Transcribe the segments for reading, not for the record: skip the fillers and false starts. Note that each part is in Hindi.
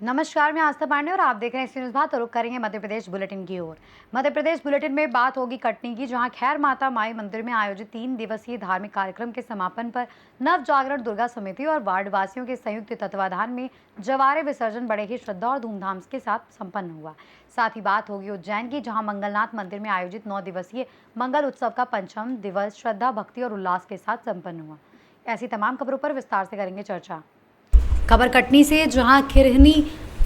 नमस्कार, मैं आस्था पांडे और आप देख रहे हैं न्यूज़ भारत। रुक करेंगे मध्य प्रदेश बुलेटिन की ओर। मध्य प्रदेश बुलेटिन में बात होगी कटनी की, जहां खैर माता माई मंदिर में आयोजित 3 दिवसीय धार्मिक कार्यक्रम के समापन पर नव जागरण दुर्गा समिति और वार्ड वासियों के संयुक्त तत्वाधान में जवारे विसर्जन बड़े ही श्रद्धा और धूमधाम के साथ संपन्न हुआ। साथ ही बात होगी उज्जैन की, जहाँ मंगलनाथ मंदिर में आयोजित 9 दिवसीय मंगल उत्सव का 5वां दिवस श्रद्धा, भक्ति और उल्लास के साथ संपन्न हुआ। ऐसी तमाम खबरों पर विस्तार से करेंगे चर्चा। खबर कटनी से, जहां खिरहनी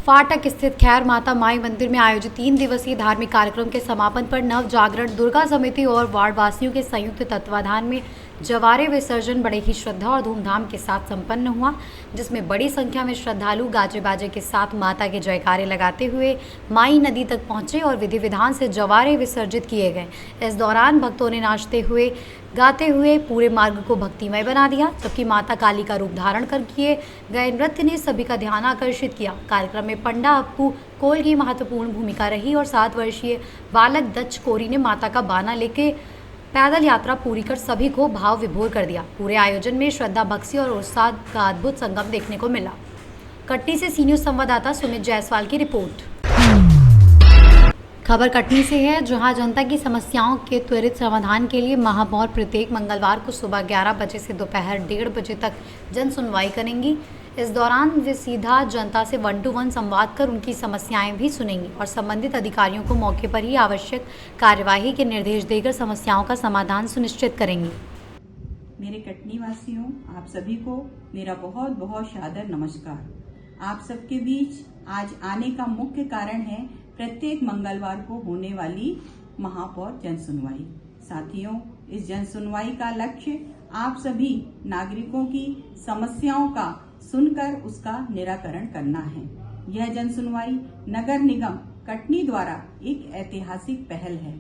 फाटक स्थित खैर माता माई मंदिर में आयोजित 3 दिवसीय धार्मिक कार्यक्रम के समापन पर नव जागरण दुर्गा समिति और वार्ड वासियों के संयुक्त तत्वाधान में जवारे विसर्जन बड़े ही श्रद्धा और धूमधाम के साथ संपन्न हुआ, जिसमें बड़ी संख्या में श्रद्धालु गाजे बाजे के साथ माता के जयकारे लगाते हुए माई नदी तक पहुंचे और विधि विधान से जवारे विसर्जित किए गए। इस दौरान भक्तों ने नाचते हुए गाते हुए पूरे मार्ग को भक्तिमय बना दिया, जबकि माता काली का रूप धारण कर किए गए नृत्य ने सभी का ध्यान आकर्षित किया। कार्यक्रम में पंडा अप्पू कोल की महत्वपूर्ण भूमिका रही और 7 वर्षीय बालक दक्ष कोरी ने माता का बाना लेके पैदल यात्रा पूरी कर सभी को भाव विभोर कर दिया। पूरे आयोजन में श्रद्धा, भक्ति और उत्साह का अद्भुत संगम देखने को मिला। कटनी से सी न्यूज़ संवाददाता सुमित जायसवाल की रिपोर्ट। खबर कटनी से है, जहां जनता की समस्याओं के त्वरित समाधान के लिए महापौर प्रत्येक मंगलवार को सुबह 11 बजे से दोपहर 1:30 बजे तक जन सुनवाई करेंगी। इस दौरान वे सीधा जनता से 1-to-1 संवाद कर उनकी समस्याएं भी सुनेंगी और संबंधित अधिकारियों को मौके पर ही आवश्यक कार्यवाही के निर्देश देकर समस्याओं का समाधान सुनिश्चित करेंगी। मेरे कटनी वासियों, आप सभी को मेरा बहुत बहुत सादर नमस्कार। आप सबके बीच आज आने का मुख्य कारण है प्रत्येक मंगलवार को होने वाली महापौर जन सुनवाई। साथियों, इस जन सुनवाई का लक्ष्य आप सभी नागरिकों की समस्याओं का सुनकर उसका निराकरण करना है। यह जन सुनवाई नगर निगम कटनी द्वारा एक ऐतिहासिक पहल है,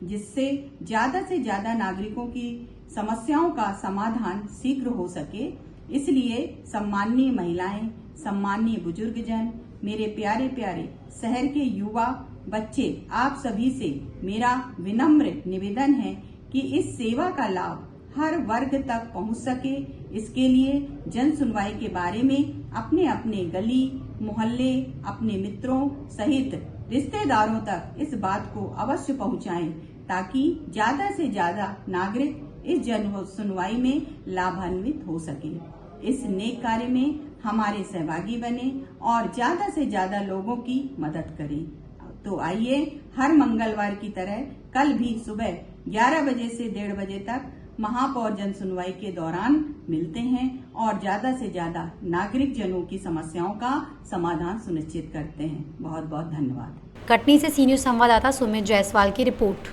जिससे ज्यादा से ज्यादा नागरिकों की समस्याओं का समाधान शीघ्र हो सके। इसलिए सम्माननीय महिलाएं, सम्माननीय बुजुर्गजन, मेरे प्यारे प्यारे शहर के युवा बच्चे, आप सभी से मेरा विनम्र निवेदन है कि इस सेवा का लाभ हर वर्ग तक पहुंच सके। इसके लिए जन सुनवाई के बारे में अपने अपने गली मोहल्ले, अपने मित्रों सहित रिश्तेदारों तक इस बात को अवश्य पहुंचाएं, ताकि ज्यादा से ज्यादा नागरिक इस जन सुनवाई में लाभान्वित हो सके। इस नेक कार्य में हमारे सहभागी बने और ज्यादा से ज्यादा लोगों की मदद करें। तो आइए हर मंगलवार की तरह कल भी सुबह 11 बजे से 1:30 बजे तक महापौर जन सुनवाई के दौरान मिलते हैं और ज्यादा से ज्यादा नागरिक जनों की समस्याओं का समाधान सुनिश्चित करते हैं। बहुत बहुत धन्यवाद। कटनी से सी न्यूज़ संवाददाता सुमित जायसवाल की रिपोर्ट।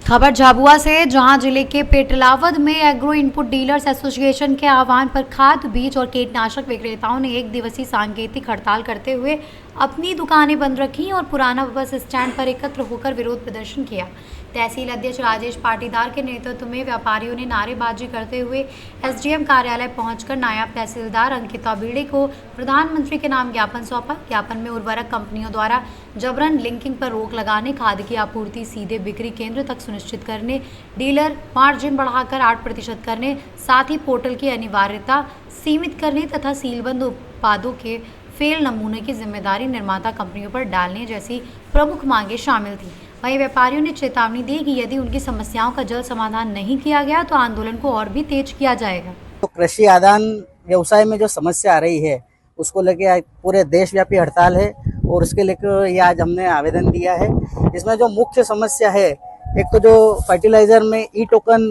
खबर झाबुआ से, जहां जिले के पेटलावद में एग्रो इनपुट डीलर्स एसोसिएशन के आह्वान पर खाद, बीज और कीटनाशक विक्रेताओं ने 1 दिवसीय सांकेतिक हड़ताल करते हुए अपनी दुकानें बंद रखी और पुराना बस स्टैंड पर एकत्र होकर विरोध प्रदर्शन किया। तहसील अध्यक्ष राजेश पाटीदार के नेतृत्व में व्यापारियों ने नारेबाजी करते हुए एसडीएम कार्यालय पहुंचकर नायब तहसीलदार अंकिता बीड़े को प्रधानमंत्री के नाम ज्ञापन सौंपा। ज्ञापन में उर्वरक कंपनियों द्वारा जबरन लिंकिंग पर रोक लगाने, खाद की आपूर्ति सीधे बिक्री केंद्र तक सुनिश्चित करने, डीलर मार्जिन बढ़ाकर 8% करने, साथ ही पोर्टल की अनिवार्यता सीमित करने तथा सीलबंद उत्पादों के फेल नमूने की जिम्मेदारी निर्माता कंपनियों पर डालने जैसी प्रमुख मांगे शामिल थी। वहीं व्यापारियों ने चेतावनी दी कि यदि उनकी समस्याओं का जल्द समाधान नहीं किया गया तो आंदोलन को और भी तेज किया जाएगा। तो कृषि आदान व्यवसाय में जो समस्या आ रही है उसको लेके पूरे देशव्यापी हड़ताल है और उसके लेकर ये आज हमने आवेदन दिया है। इसमें जो मुख्य समस्या है, एक तो जो फर्टिलाइजर में ई टोकन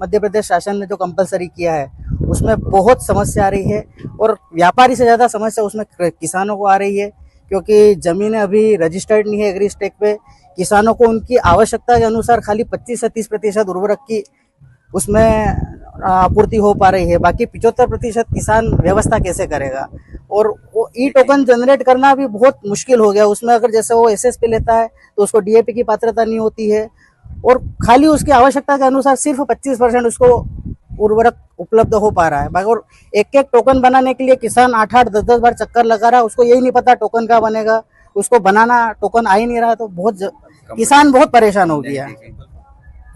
मध्य प्रदेश शासन ने जो कंपलसरी किया है उसमें बहुत समस्या आ रही है और व्यापारी से ज़्यादा समस्या उसमें किसानों को आ रही है, क्योंकि ज़मीनें अभी रजिस्टर्ड नहीं है एग्री स्टेक पे। किसानों को उनकी आवश्यकता के अनुसार खाली 25 से 30% उर्वरक की उसमें आपूर्ति हो पा रही है, बाकी 75% किसान व्यवस्था कैसे करेगा। और वो ई टोकन जनरेट करना भी बहुत मुश्किल हो गया। उसमें अगर जैसे वो एसएसपी लेता है तो उसको डीएपी की पात्रता नहीं होती है और खाली उसकी आवश्यकता के अनुसार सिर्फ 25% उसको उर्वरक उपलब्ध हो पा रहा है। और एक एक टोकन बनाने के लिए किसान 8-8, 10-10 बार चक्कर लगा रहा है, उसको यही नहीं पता टोकन का बनेगा, उसको बनाना टोकन आ ही नहीं रहा, तो बहुत किसान बहुत परेशान हो गया।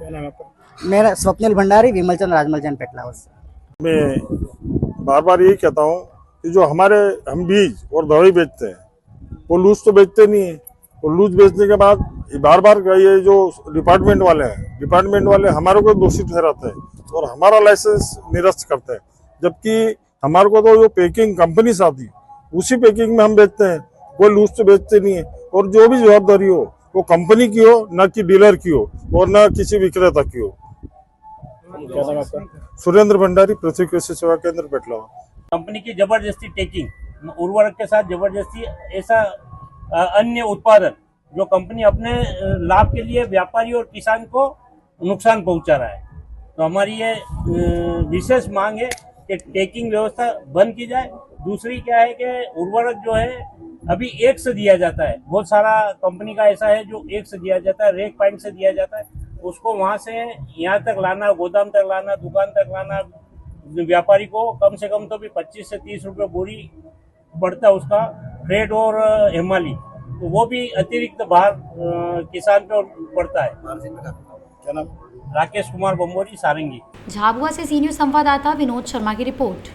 क्या नाम है आपका? मेरा स्वप्निल भंडारी, विमलचंद राजमल जैन पेटलावत से। मैं बार बार यही कहता हूँ कि जो हम बीज और दवाई बेचते हैं वो लूज तो बेचते नहीं है। और लूज बेचने के बाद बार बार ये जो डिपार्टमेंट वाले हमारे को दोषी ठहराते हैं और हमारा लाइसेंस निरस्त करते हैं, जबकि हमारे को तो जो पैकिंग कंपनी से आती उसी पैकिंग में हम बेचते हैं, कोई लूज तो बेचते नहीं है। और जो भी जवाबदारी हो वो कंपनी की हो, न कि डीलर की हो और न किसी विक्रेता की हो। क्या नाम है आपका? सुरेंद्र भंडारी, पृथ्वी कृषि सेवा केंद्र पेटलावा। कंपनी की जबरदस्ती टेकिंग, उर्वरक के साथ जबरदस्ती ऐसा अन्य उत्पादन जो कंपनी अपने लाभ के लिए व्यापारी और किसान को नुकसान पहुंचा रहा है। तो हमारी ये विशेष मांग है कि टेकिंग व्यवस्था बंद की जाए। दूसरी क्या है कि उर्वरक जो है अभी एक से दिया जाता है, बहुत सारा कंपनी का ऐसा है जो एक से दिया जाता है, रेक पॉइंट से दिया जाता है। उसको वहां से यहाँ तक लाना, गोदाम तक लाना, दुकान तक लाना, व्यापारी को कम से कम तो भी 25 से 30 रुपये बोरी पड़ता है उसका फ्रेट और हेमाली, तो वो भी अतिरिक्त बाहर किसान पे पड़ता है। क्या नाम? राकेश कुमार बम्बोरी, सारंगी। झाबुआ से सी न्यूज़ संवाददाता विनोद शर्मा की रिपोर्ट।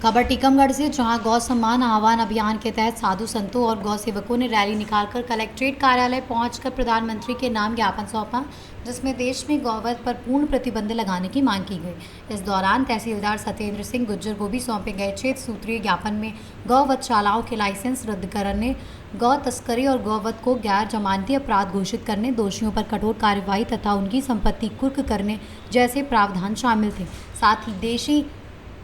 खबर टीकमगढ़ से, जहां गौ सम्मान आह्वान अभियान के तहत साधु संतों और गौ सेवकों ने रैली निकालकर कलेक्ट्रेट कार्यालय पहुंचकर प्रधानमंत्री के नाम ज्ञापन सौंपा, जिसमें देश में गौवध पर पूर्ण प्रतिबंध लगाने की मांग की गई। इस दौरान तहसीलदार सत्येंद्र सिंह गुज्जर को भी सौंपे गए 6 सूत्रीय ज्ञापन में गौवधशालाओं के लाइसेंस रद्द करने, गौ तस्करी और गौवध को गैर जमानती अपराध घोषित करने, दोषियों पर कठोर कार्रवाई तथा उनकी संपत्ति कुर्क करने जैसे प्रावधान शामिल थे। साथ ही देशी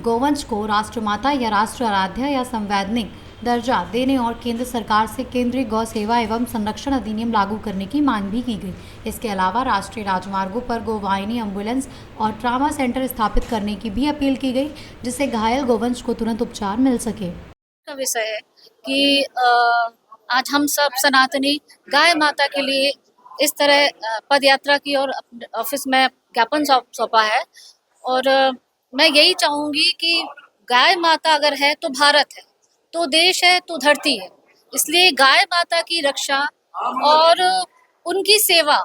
गोवंश को राष्ट्रमाता या राष्ट्र आराध्य या संवैधानिक दर्जा देने और केंद्र सरकार से केंद्रीय गौ सेवा एवं संरक्षण अधिनियम लागू करने की मांग भी की गई। इसके अलावा राष्ट्रीय राजमार्गों पर गोवाहिनी एम्बुलेंस और ट्रामा सेंटर स्थापित करने की भी अपील की गई, जिससे घायल गोवंश को तुरंत उपचार मिल सके। का विषय है कि आज हम सब सनातनी गाय माता के लिए इस तरह पद यात्रा की और ऑफिस में ज्ञापन सौंपा है। और मैं यही चाहूँगी कि गाय माता अगर है तो भारत है, तो देश है तो धरती है। इसलिए गाय माता की रक्षा और उनकी सेवा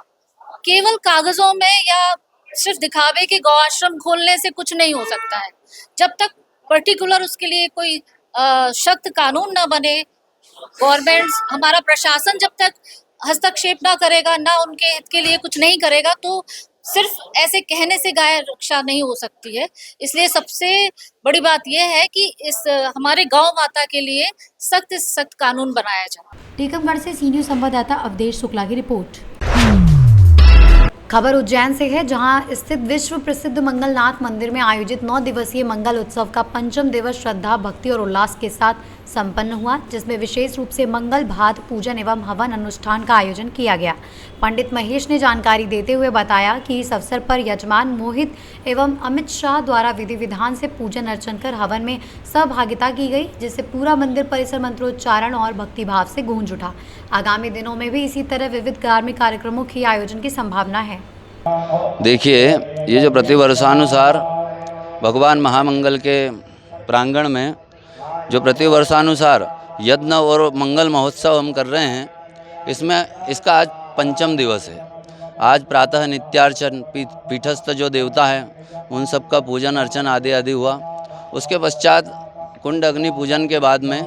केवल कागजों में या सिर्फ दिखावे के गौ आश्रम खोलने से कुछ नहीं हो सकता है। जब तक पर्टिकुलर उसके लिए कोई सख्त कानून ना बने, गवर्नमेंट, हमारा प्रशासन जब तक हस्तक्षेप ना करेगा, ना उनके हित के लिए कुछ नहीं करेगा, तो सिर्फ ऐसे कहने से गाय रक्षा नहीं हो सकती है। इसलिए सबसे बड़ी बात यह है कि इस हमारे गौ माता के लिए सख्त से सख्त कानून बनाया जाए। टीकमगढ़ से सी न्यूज़ संवाददाता अवधेश शुक्ला की रिपोर्ट। खबर उज्जैन से है, जहां स्थित विश्व प्रसिद्ध मंगलनाथ मंदिर में आयोजित 9 दिवसीय मंगल उत्सव का 5वां दिवस श्रद्धा, भक्ति और उल्लास के साथ संपन्न हुआ, जिसमें विशेष रूप से मंगल भात पूजन एवं हवन अनुष्ठान का आयोजन किया गया। पंडित महेश ने जानकारी देते हुए बताया कि इस अवसर पर यजमान मोहित एवं अमित शाह द्वारा विधि विधान से पूजन अर्चन कर हवन में सहभागिता की गई, जिससे पूरा मंदिर परिसर मंत्रोच्चारण और भक्तिभाव से गूंज उठा। आगामी दिनों में भी इसी तरह विविध धार्मिक कार्यक्रमों की आयोजन की संभावना है। देखिए, ये जो प्रतिवर्षानुसार भगवान महामंगल के प्रांगण में जो प्रतिवर्षानुसार यज्ञ और मंगल महोत्सव हम कर रहे हैं, इसमें इसका आज 5वां दिवस है। आज प्रातः नित्यार्चन, पीठस्थ जो देवता हैं उन सब का पूजन अर्चन आदि हुआ। उसके पश्चात कुंड अग्नि पूजन के बाद में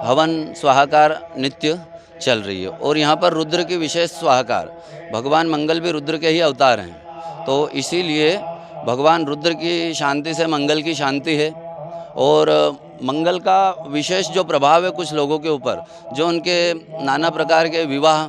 हवन स्वाहाकार नित्य चल रही है। और यहाँ पर रुद्र की विशेष स्वाहाकार, भगवान मंगल भी रुद्र के ही अवतार हैं, तो इसीलिए भगवान रुद्र की शांति से मंगल की शांति है। और मंगल का विशेष जो प्रभाव है कुछ लोगों के ऊपर, जो उनके नाना प्रकार के विवाह,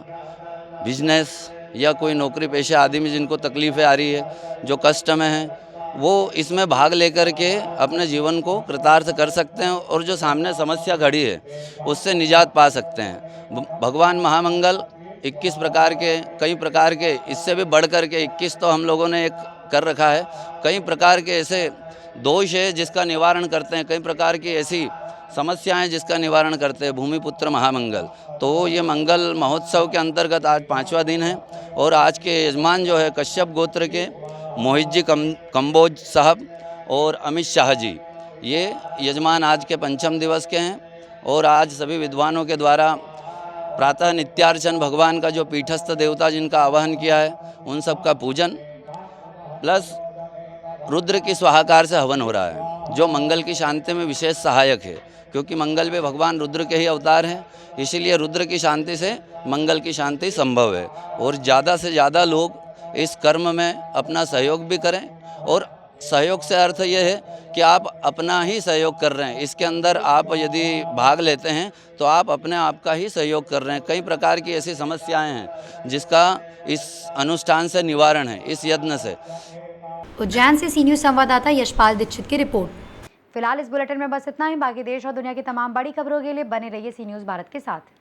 बिजनेस या कोई नौकरी पेशे आदि में जिनको तकलीफ़ें आ रही है, जो कष्ट में हैं, वो इसमें भाग लेकर के अपने जीवन को कृतार्थ कर सकते हैं और जो सामने समस्या खड़ी है उससे निजात पा सकते हैं। भगवान महामंगल 21 प्रकार के, कई प्रकार के, इससे भी बढ़ कर के 21 तो हम लोगों ने एक कर रखा है। कई प्रकार के ऐसे दोष है जिसका निवारण करते हैं, कई प्रकार की ऐसी समस्याएं जिसका निवारण करते हैं भूमिपुत्र महामंगल। तो ये मंगल महोत्सव के अंतर्गत आज 5वां दिन है और आज के यजमान जो है कश्यप गोत्र के मोहित जी कंबोज साहब और अमित शाह जी, ये यजमान आज के 5वें दिवस के हैं। और आज सभी विद्वानों के द्वारा प्रातः नित्यार्चन, भगवान का जो पीठस्थ देवता जिनका आवाहन किया है उन सब का पूजन, प्लस रुद्र की स्वाहाकार से हवन हो रहा है जो मंगल की शांति में विशेष सहायक है, क्योंकि मंगल में भगवान रुद्र के ही अवतार हैं, इसीलिए रुद्र की शांति से मंगल की शांति संभव है। और ज़्यादा से ज़्यादा लोग इस कर्म में अपना सहयोग भी करें, और सहयोग से अर्थ ये है कि आप अपना ही सहयोग कर रहे हैं, इसके अंदर आप यदि भाग लेते हैं तो आप अपने आप का ही सहयोग कर रहे हैं। कई प्रकार की ऐसी समस्याएं हैं जिसका इस अनुष्ठान से निवारण है, इस यज्ञ से। उज्जैन से सी न्यूज़ संवाददाता यशपाल दीक्षित की रिपोर्ट। फिलहाल इस बुलेटिन में बस इतना ही। बाकी देश और दुनिया की तमाम बड़ी खबरों के लिए बने रहिए सी न्यूज़ भारत के साथ।